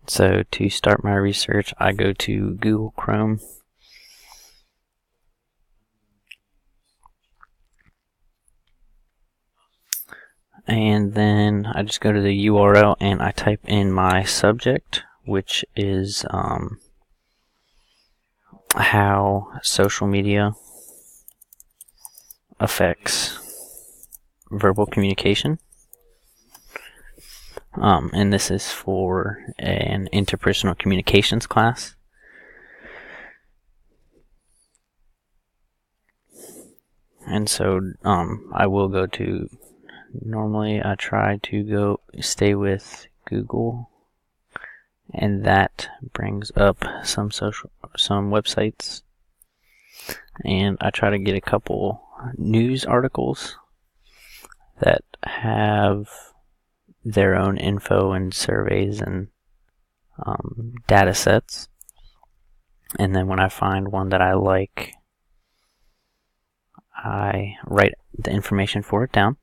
So to start my research, I go to Google Chrome. And then I just go to the URL and I type in my subject, which is how social media affects verbal communication. And this is for an interpersonal communications class. And so I will go to, normally I try to stay with Google, and that brings up some websites, and I try to get a couple news articles that have their own info and surveys and data sets. And then when I find one that I like, I write the information for it down.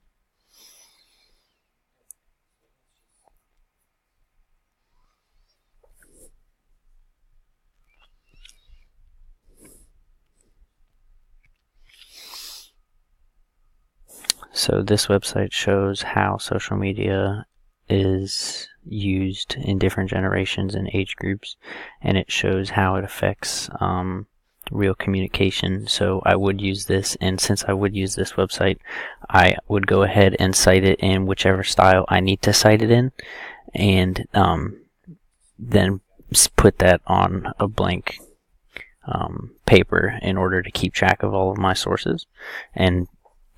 So this website shows how social media is used in different generations and age groups, and it shows how it affects real communication. So I would use this, and since I would use this website, I would go ahead and cite it in whichever style I need to cite it in, and then put that on a blank paper in order to keep track of all of my sources. And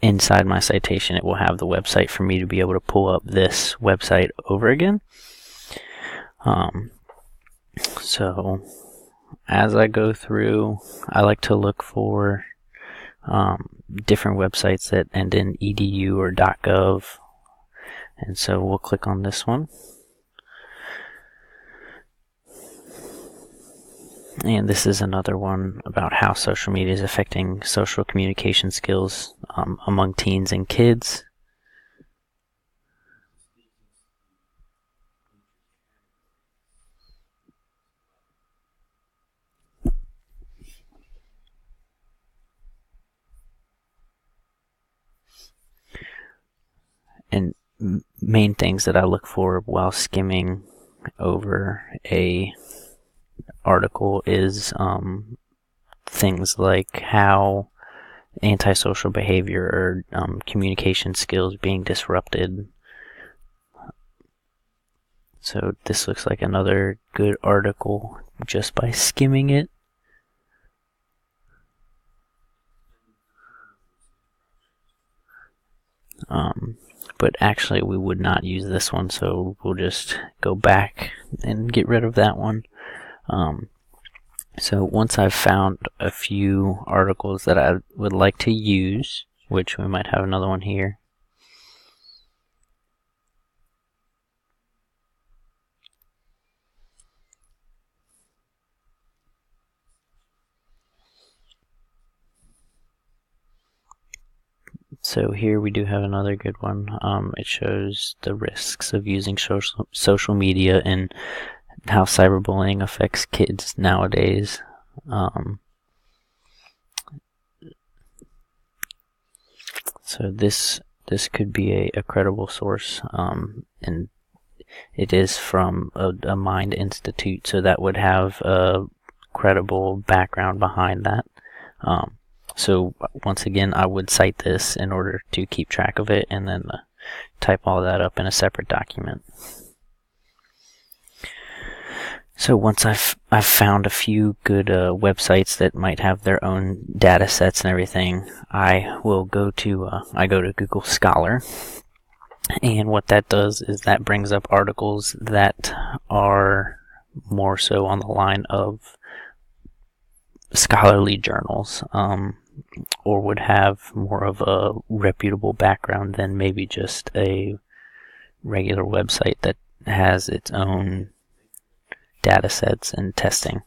inside my citation, it will have the website for me to be able to pull up this website over again. So as I go through, I like to look for different websites that end in edu or .gov, and so we'll click on this one. And this is another one about how social media is affecting social communication skills among teens and kids. And main things that I look for while skimming over a article is things like how antisocial behavior or communication skills being disrupted. So this looks like another good article just by skimming it. But actually we would not use this one, so we'll just go back and get rid of that one. So once I've found a few articles that I would like to use, which we might have another one here. So here we do have another good one. It shows the risks of using social media and how cyberbullying affects kids nowadays. So this could be a credible source, and it is from a Mind Institute, so that would have a credible background behind that. So once again, I would cite this in order to keep track of it, and then type all that up in a separate document. So once I've found a few good websites that might have their own data sets and everything, I will go to Google Scholar, and what that does is that brings up articles that are more so on the line of scholarly journals, or would have more of a reputable background than maybe just a regular website that has its own data sets and testing.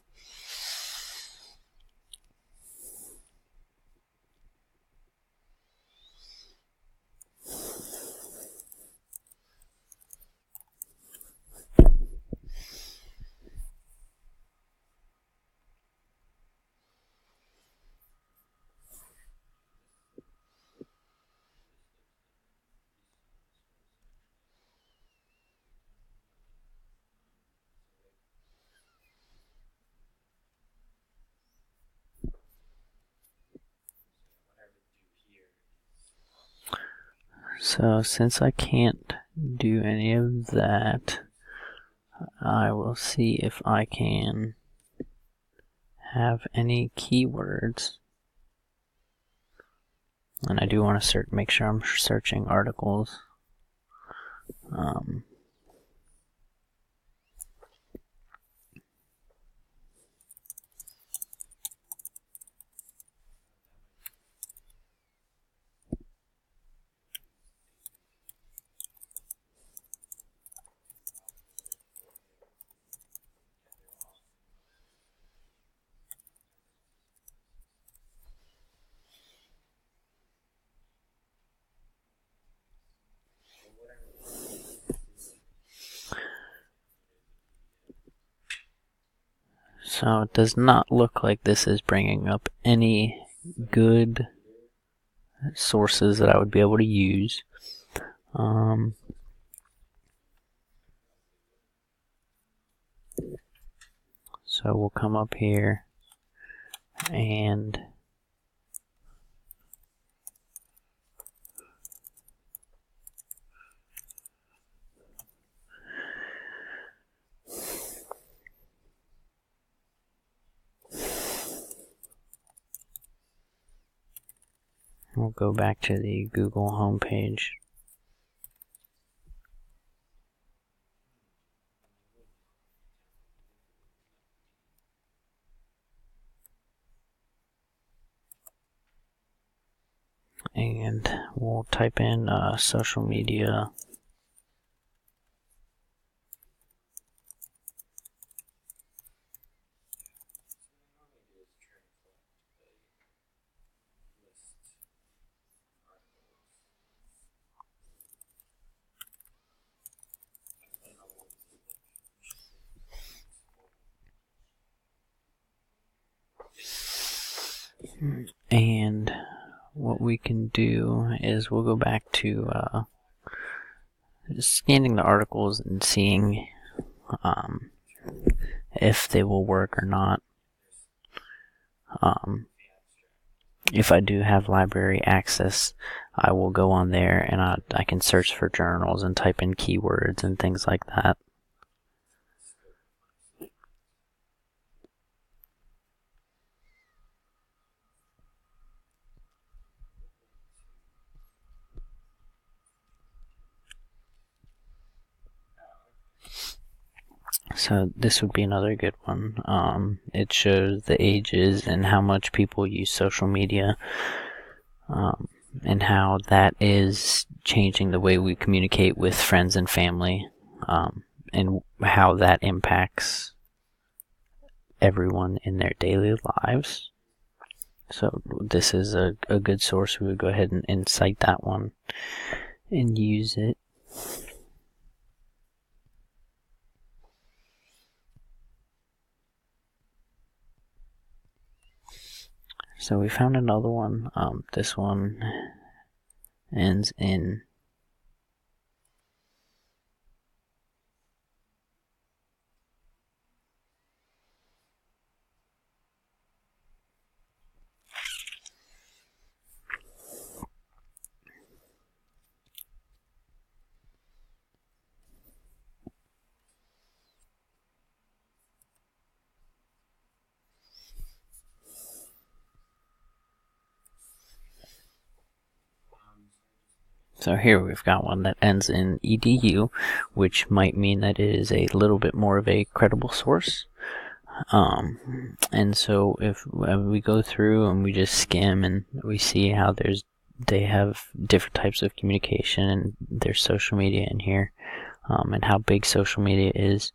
So since I can't do any of that, I will see if I can have any keywords. And I do want to make sure I'm searching articles. So it does not look like this is bringing up any good sources that I would be able to use. So we'll come up here and we'll go back to the Google homepage. And we'll type in social media. And what we can do is we'll go back to scanning the articles and seeing if they will work or not. If I do have library access, I will go on there and I can search for journals and type in keywords and things like that. So this would be another good one. It shows the ages and how much people use social media, and how that is changing the way we communicate with friends and family, and how that impacts everyone in their daily lives. So this is a good source. We would go ahead and cite that one and use it. So we found another one. This one ends in So here we've got one that ends in edu, which might mean that it is a little bit more of a credible source. And so if we go through and we just skim and we see how they have different types of communication and there's social media in here, and how big social media is.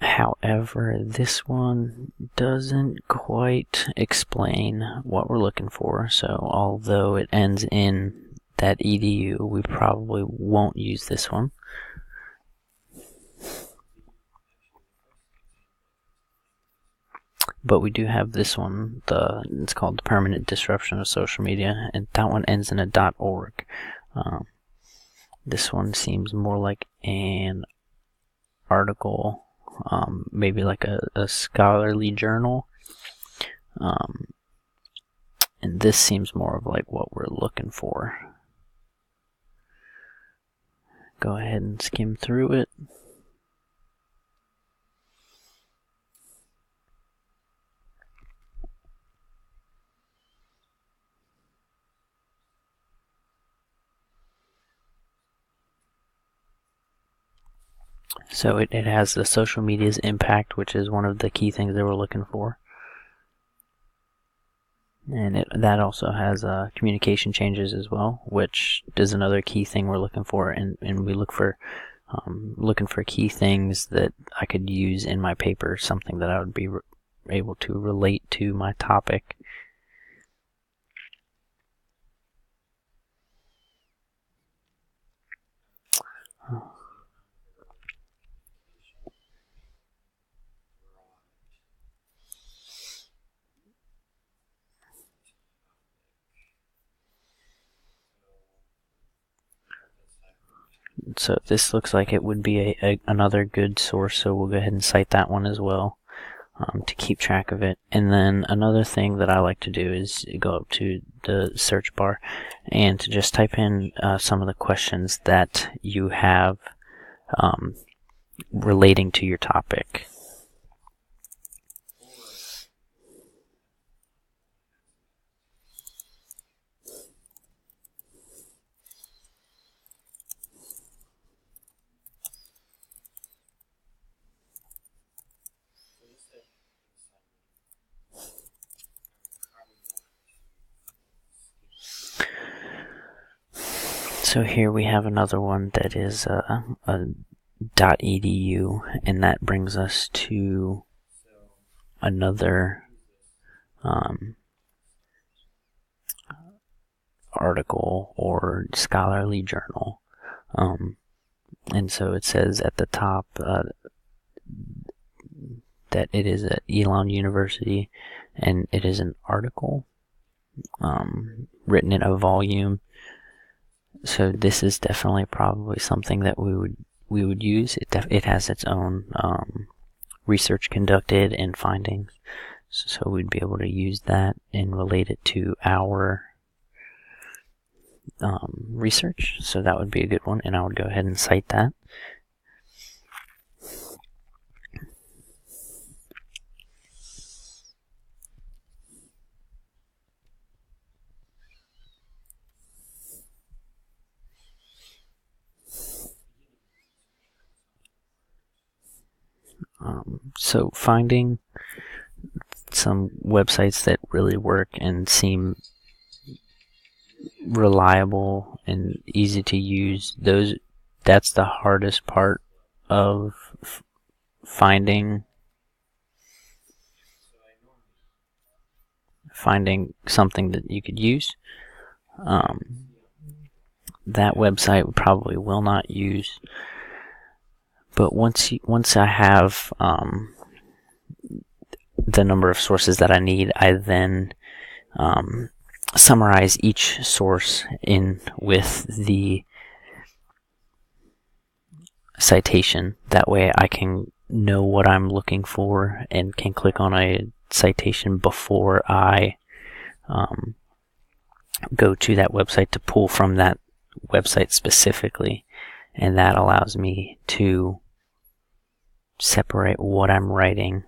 However, this one doesn't quite explain what we're looking for. So although it ends in that edu, we probably won't use this one. But we do have this one, it's called The Permanent Disruption of Social Media, and that one ends in a .org. This one seems more like an article, maybe like a scholarly journal. And this seems more of like what we're looking for. go ahead and skim through it. So it has the social media's impact, which is one of the key things they were looking for. And that also has communication changes as well, which is another key thing we're looking for. And we look for looking for key things that I could use in my paper, something that I would be able to relate to my topic. So this looks like it would be another good source, so we'll go ahead and cite that one as well to keep track of it. And then another thing that I like to do is go up to the search bar and to just type in some of the questions that you have relating to your topic. So here we have another one that is a .edu, and that brings us to another article or scholarly journal. And so it says at the top that it is at Elon University, and it is an article written in a volume. So this is definitely probably something that we would use. It has its own research conducted and findings, so we'd be able to use that and relate it to our research. So that would be a good one, and I would go ahead and cite that. So finding some websites that really work and seem reliable and easy to use, that's the hardest part of finding something that you could use. That website we probably will not use. But once I have the number of sources that I need, I then summarize each source in with the citation. That way I can know what I'm looking for and can click on a citation before I go to that website to pull from that website specifically. And that allows me to separate what I'm writing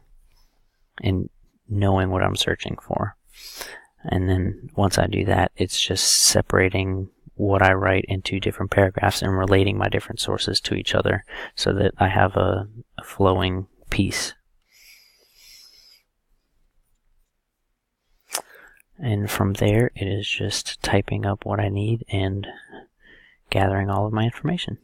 and knowing what I'm searching for. And then once I do that, it's just separating what I write into different paragraphs and relating my different sources to each other so that I have a flowing piece. And from there, it is just typing up what I need and gathering all of my information.